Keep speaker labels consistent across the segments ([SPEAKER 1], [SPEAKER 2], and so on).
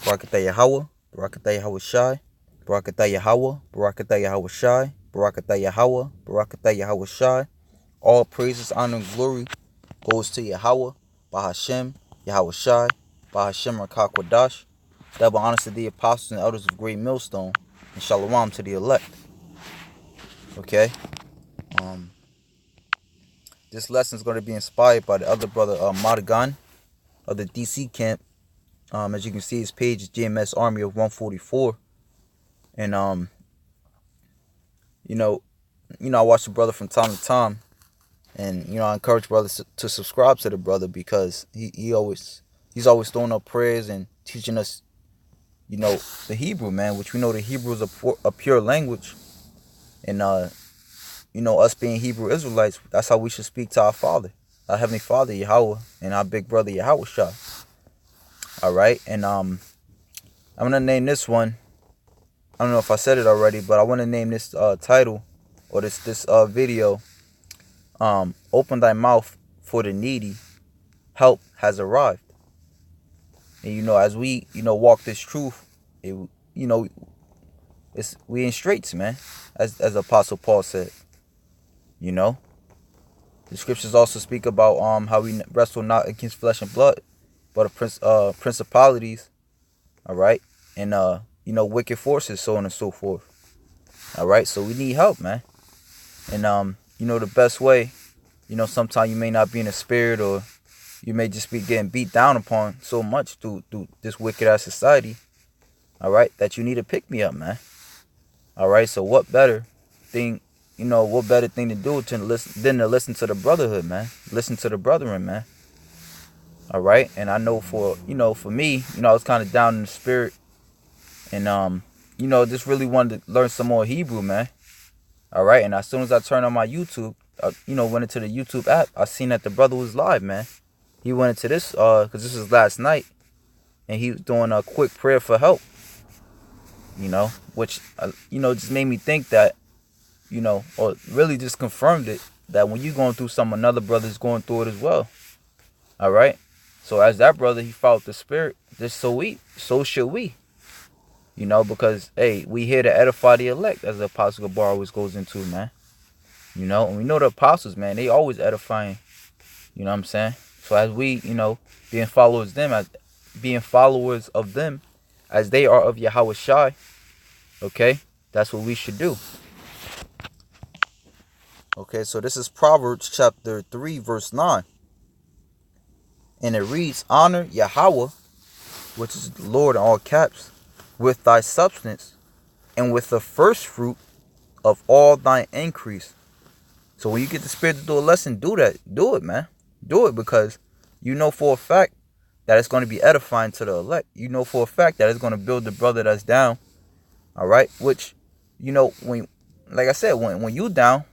[SPEAKER 1] Barakatah Yahweh, Barakatah Yahweh Shai, Barakatah Yahweh, Barakatah Yahweh Shai, Barakatah Yahweh, Barakatah Yahweh Shai. All praises, honor, and glory goes to Yahweh, Bahashem, Yahweh Shai, Bahashem Rakah Kwadash. Double honors to the apostles and elders of Great Millstone, and Shalom to the elect. Okay? This lesson is going to be inspired by the other brother, Madagan, of the DC camp. As you can see, his page is GMS Army of 144. And, I watch the brother from time to time. And, I encourage brothers to subscribe to the brother because he's always throwing up prayers and teaching us, the Hebrew, man, which we know the Hebrew is a pure language. And, us being Hebrew Israelites, that's how we should speak to our Father, our Heavenly Father, Yahweh, and our big brother, Yahweh Shah. All right. And, I'm going to name this one. I don't know if I said it already, but I want to name this title or this video, Open Thy Mouth for the Needy, Help Has Arrived. And, as we, walk this truth, we in straits, man, as Apostle Paul said. The scriptures also speak about how we wrestle not against flesh and blood, but principalities, all right, and wicked forces, so on and so forth. All right, so we need help, man. And the best way, sometimes you may not be in the spirit, or you may just be getting beat down upon so much through this wicked ass society. All right, that you need to pick me up, man. All right, so what better thing to do than to listen to the brotherhood, man. Listen to the brethren, man. All right, and I know for me, I was kind of down in the spirit, and just really wanted to learn some more Hebrew, man. All right, and as soon as I turned on my YouTube, went into the YouTube app, I seen that the brother was live, man. He went into this because this was last night, and he was doing a quick prayer for help. Which just made me think that, or really just confirmed it, that when you're going through something, another brother's going through it as well. All right. So as that brother, he followed the spirit. So should we. Because, hey, we here to edify the elect, as the Apostle Gabar always goes into, man. And we know the apostles, man, they always edifying. You know what I'm saying? So as we, being followers of them, as they are of Yahweh Shai, okay, that's what we should do. Okay, so this is Proverbs chapter 3, verse 9. And it reads, honor Yahweh, which is the Lord in all caps, with thy substance, and with the first fruit of all thine increase. So when you get the Spirit to do a lesson, do that. Do it, man. Do it, because you know for a fact that it's going to be edifying to the elect. You know for a fact that it's going to build the brother that's down. All right? Which, when, like I said, when you down,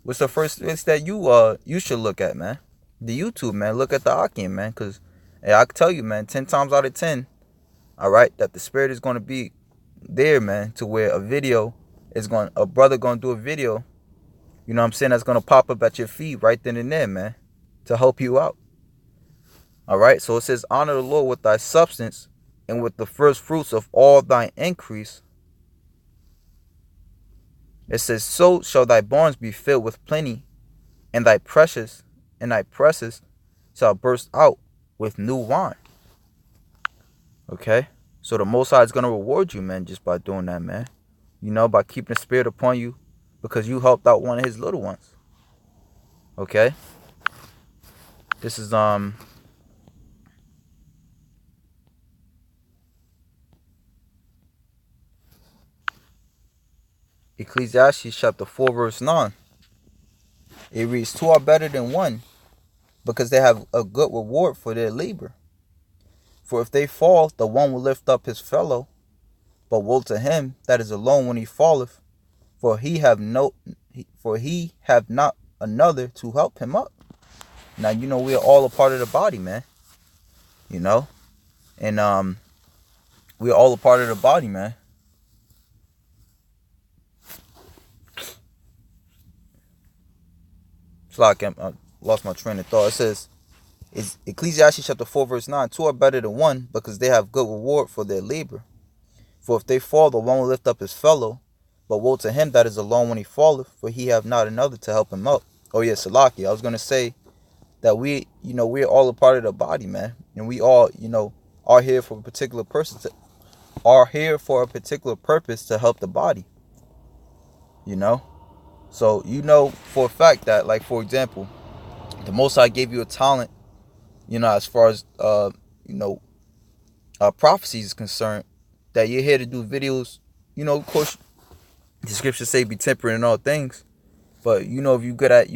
[SPEAKER 1] what's the first thing that you should look at, man? The YouTube, man. Look at the Akim, man. Because, hey, I can tell you, man, 10 times out of 10, all right, that the Spirit is going to be there, man, to where a brother going to do a video, you know what I'm saying, that's going to pop up at your feed right then and there, man, to help you out. All right, so it says, honor the Lord with thy substance and with the first fruits of all thine increase. It says, so shall thy barns be filled with plenty, and thy presses shall burst out with new wine. Okay, so the Most High is going to reward you, man, just by doing that, man. By keeping the Spirit upon you, because you helped out one of his little ones. Okay, this is Ecclesiastes chapter 4, verse 9. It reads, two are better than one, because they have a good reward for their labor. For if they fall, the one will lift up his fellow. But woe to him that is alone when he falleth, for he have not another to help him up. Now, we are all a part of the body, man. And we are all a part of the body, man. It's like I lost my train of thought. It says, Is Ecclesiastes chapter 4 verse 9. Two are better than one, because they have good reward for their labor. For if they fall, the one will lift up his fellow. But woe to him that is alone when he falleth, for he have not another to help him up. Oh yeah, Salaki. I was gonna say that we're all a part of the body, man. And we all, are here for a particular purpose to help the body. So for a fact that, like, for example, the Most High gave you a talent, as far as prophecy is concerned, that you're here to do videos. Of course, the scriptures say be temperate in all things, but if you're good at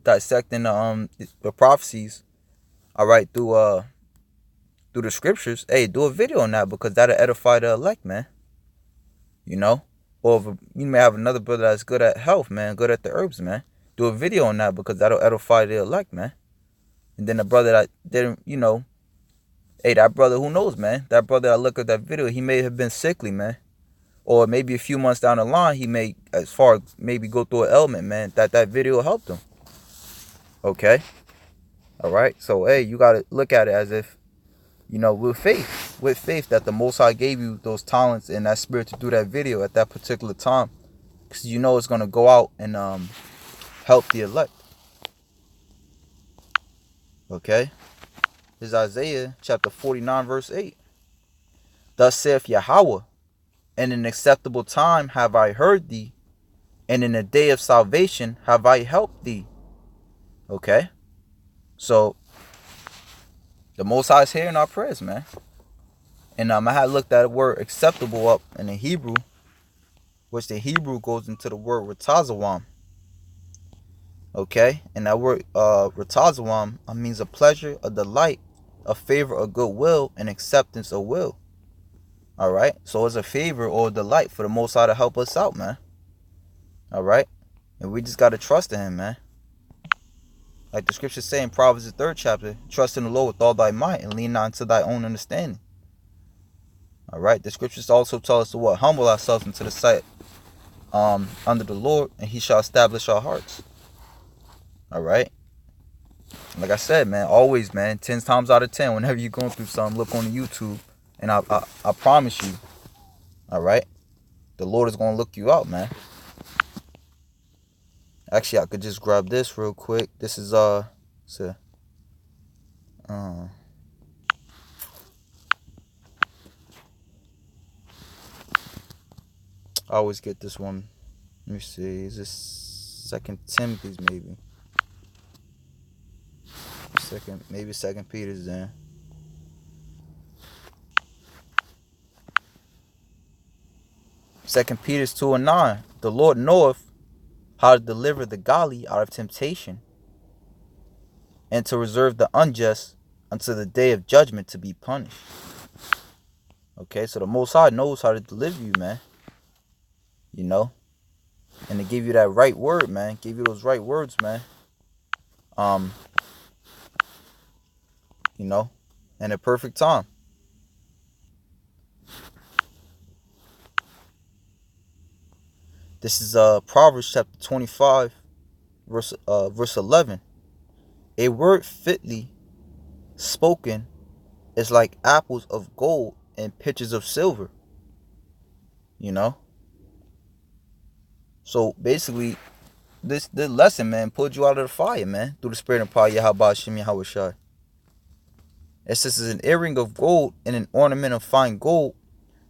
[SPEAKER 1] dissecting the prophecies, all right, through the scriptures, hey, do a video on that, because that'll edify the elect, man. Or if you may have another brother that's good at health, man, good at the herbs, man. Do a video on that, because that'll edify the elect, man. And then the brother that didn't, hey, that brother, who knows, man? That brother that looked at that video, he may have been sickly, man. Or maybe a few months down the line, he may, maybe go through an ailment, man, that video helped him. Okay? All right? So, hey, you got to look at it as if, with faith that the Most High gave you those talents and that spirit to do that video at that particular time. Because it's going to go out and help the elect. Okay? This is Isaiah chapter 49 verse 8. Thus saith Yahweh, in an acceptable time have I heard thee, and in a day of salvation have I helped thee. Okay? So, the Most High is hearing our prayers, man. And I had looked at the word acceptable up in the Hebrew, which the Hebrew goes into the word ratazawam. Okay? And that word ratazawam means a pleasure, a delight, a favor, a goodwill, and acceptance of will. All right? So it's a favor or a delight for the Most High to help us out, man. All right? And we just got to trust in him, man. Like the scriptures say in Proverbs the 3rd chapter, trust in the Lord with all thy might and lean not unto thy own understanding. All right? The scriptures also tell us to what? Humble ourselves into the sight under the Lord, and he shall establish our hearts. All right? Like I said, man, always, man, 10 times out of 10, whenever you're going through something, look on the YouTube, and I promise you, all right, the Lord is going to look you out, man. Actually, I could just grab this real quick. This is I always get this one. Let me see. Is this 2 Timothy's maybe? Maybe 2 Peter's then. 2 Peter 2:9. The Lord knoweth how to deliver the godly out of temptation, and to reserve the unjust unto the day of judgment to be punished. Okay, so the Most High knows how to deliver you, man. And to give you that right word, man. Give you those right words, man. In a perfect time. This is Proverbs chapter 25, verse 11. A word fitly spoken is like apples of gold and pitchers of silver. So basically, this lesson, man, pulled you out of the fire, man, through the spirit and power of Yahweh Hashem Yahweh Shai. It says, an earring of gold and an ornament of fine gold,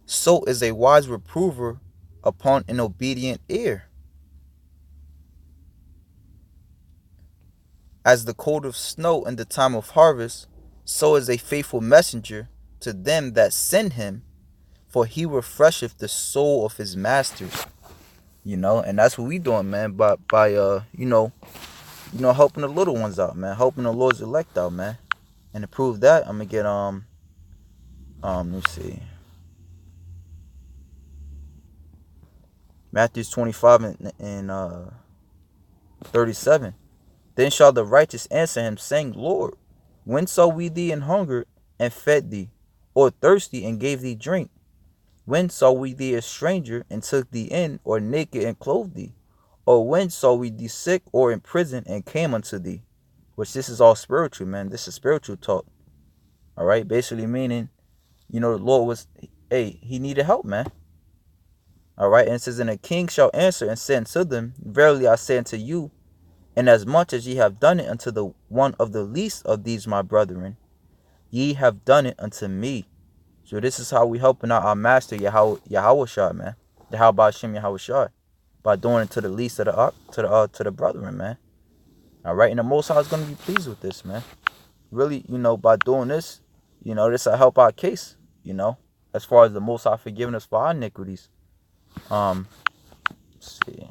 [SPEAKER 1] so is a wise reprover upon an obedient ear. As the coat of snow in the time of harvest, so is a faithful messenger to them that send him, for he refresheth the soul of his masters. And that's what we doing, man, by helping the little ones out, man, helping the Lord's elect out, man. And to prove that, I'm gonna get let me see, Matthew 25 and 37. Then shall the righteous answer him, saying, Lord, when saw we thee an hungered and fed thee, or thirsty and gave thee drink? When saw we thee a stranger and took thee in, or naked and clothed thee? Or when saw we thee sick or in prison and came unto thee? which this is all spiritual, man. This is spiritual talk. All right, basically meaning, the Lord was, hey, he needed help, man. All right, and it says, and a king shall answer and say unto them, verily I say unto you, inasmuch as ye have done it unto the one of the least of these my brethren, ye have done it unto me. So this is how we helping out our master Yahweh Shai, man. Yahweh Shem Yahweh Shai, by doing it to the least of the brethren, man. All right, and the Most High is gonna be pleased with this, man. Really, by doing this, this will help our case, as far as the Most High forgiving us for our iniquities. Let's see.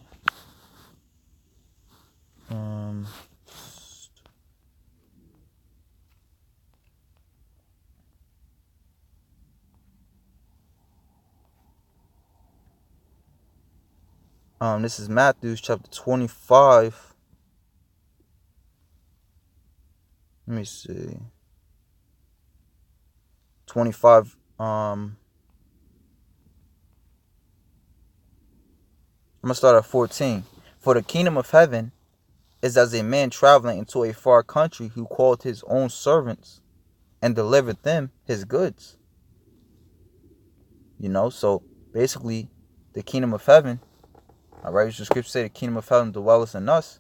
[SPEAKER 1] This is Matthew chapter 25. Let me see. 25. I'm gonna start at 14. For the kingdom of heaven is as a man traveling into a far country, who called his own servants and delivered them his goods. So basically, the kingdom of heaven, all right, the scripture say the kingdom of heaven dwelleth in us.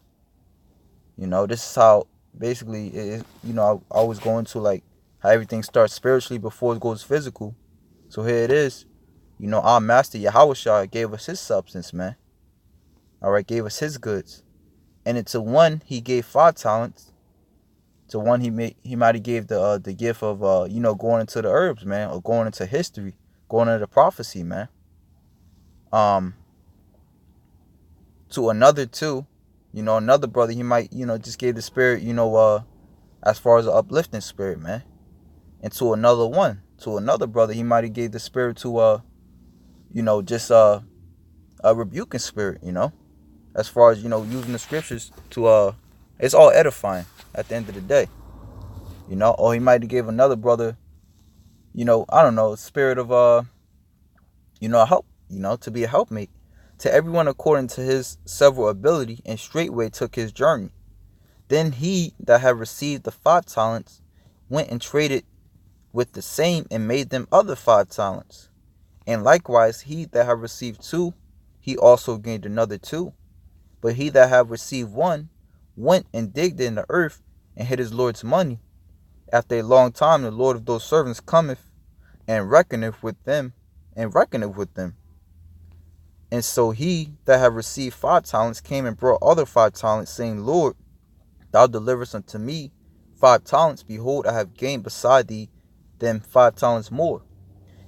[SPEAKER 1] This is how basically it is. I always go into like how everything starts spiritually before it goes physical. So here it is. Our master Yahweh Shai gave us his substance, man. All right, gave us his goods. And to one he gave 5 talents. To one he might have gave the gift of going into the herbs, man, or going into history, going into the prophecy, man. To another too, another brother he might just gave the spirit, as far as the uplifting spirit, man. And to another brother he might have gave the spirit to just a rebuking spirit, as far as using the scriptures to it's all edifying at the end of the day, or he might have gave another brother, I don't know, spirit of help, to be a helpmate to everyone according to his several ability, and straightway took his journey. Then he that had received the 5 talents went and traded with the same, and made them other 5 talents. And likewise he that had received 2, he also gained another 2. But he that had received 1 went and digged in the earth, and hid his Lord's money. After a long time the Lord of those servants cometh, and reckoneth with them. And so he that had received 5 talents came and brought other 5 talents, saying, Lord, thou deliverest unto me 5 talents. Behold, I have gained beside thee them 5 talents more.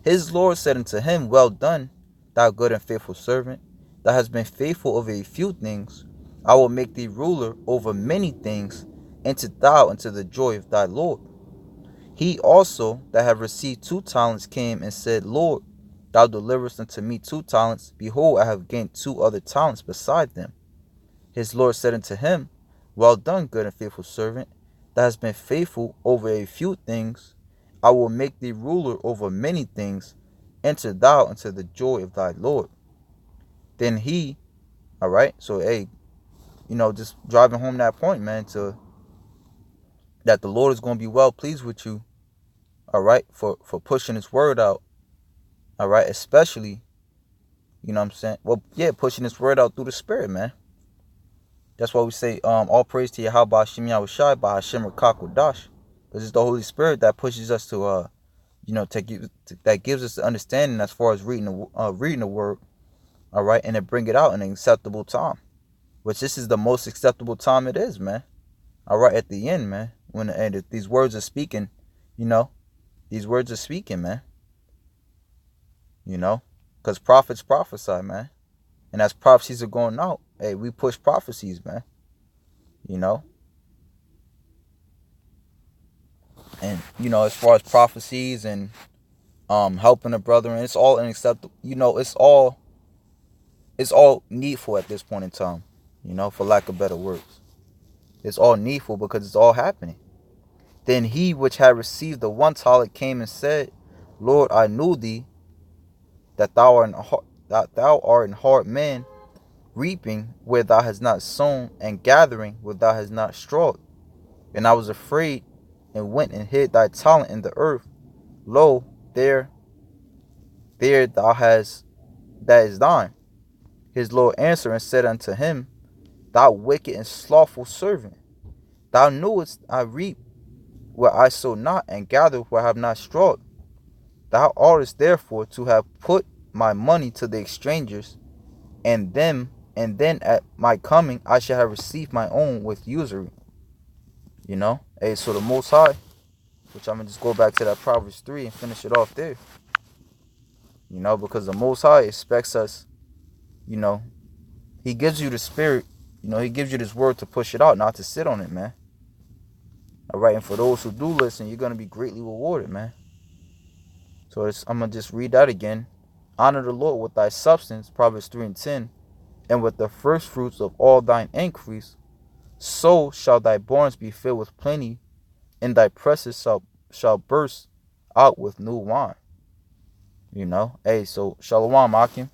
[SPEAKER 1] His Lord said unto him, Well done, thou good and faithful servant. Thou hast been faithful over a few things. I will make thee ruler over many things. Enter thou into the joy of thy Lord. He also that had received 2 talents came and said, Lord, thou deliverest unto me 2 talents. Behold, I have gained 2 other talents beside them. His Lord said unto him, Well done, good and faithful servant. Thou hast been faithful over a few things. I will make thee ruler over many things. Enter thou into the joy of thy Lord. Then he, all right, so hey, just driving home that point, man, to that the Lord is going to be well pleased with you, all right, for pushing his word out, all right, especially, what I'm saying, well, yeah, pushing his word out through the Spirit, man. That's why we say, all praise to Yahweh Hashem Yahweh Shai by Hashem Rakakwadash, because it's the Holy Spirit that pushes us to, that gives us the understanding as far as reading the word, all right, and to bring it out in an acceptable time, which this is the most acceptable time it is, man. All right, at the end, man, when these words are speaking, these words are speaking, man. Because prophets prophesy, man. And as prophecies are going out, hey, we push prophecies, man. And, as far as prophecies and helping a brother, and it's all unacceptable. It's all needful at this point in time, for lack of better words. It's all needful because it's all happening. Then he which had received the 1 talent came and said, Lord, I knew thee, that thou art an hard man, reaping where thou hast not sown, and gathering where thou hast not strawed. And I was afraid, and went and hid thy talent in the earth. Lo, there thou hast that is thine. His Lord answered and said unto him, Thou wicked and slothful servant, thou knewest I reap where I sow not, and gather where I have not strawed. Thou oughtest therefore to have put my money to the exchangers, and then at my coming I shall have received my own with usury. Hey, so the Most High, which I'm gonna just go back to that Proverbs 3 and finish it off there. Because the Most High expects us, you know, He gives you the spirit, He gives you this word to push it out, not to sit on it, man. All right, and for those who do listen, you're gonna be greatly rewarded, man. So I'm gonna just read that again. Honor the Lord with thy substance, Proverbs 3:10, and with the first fruits of all thine increase. So shall thy barns be filled with plenty, and thy presses shall burst out with new wine. Hey, so Shalom, Akim.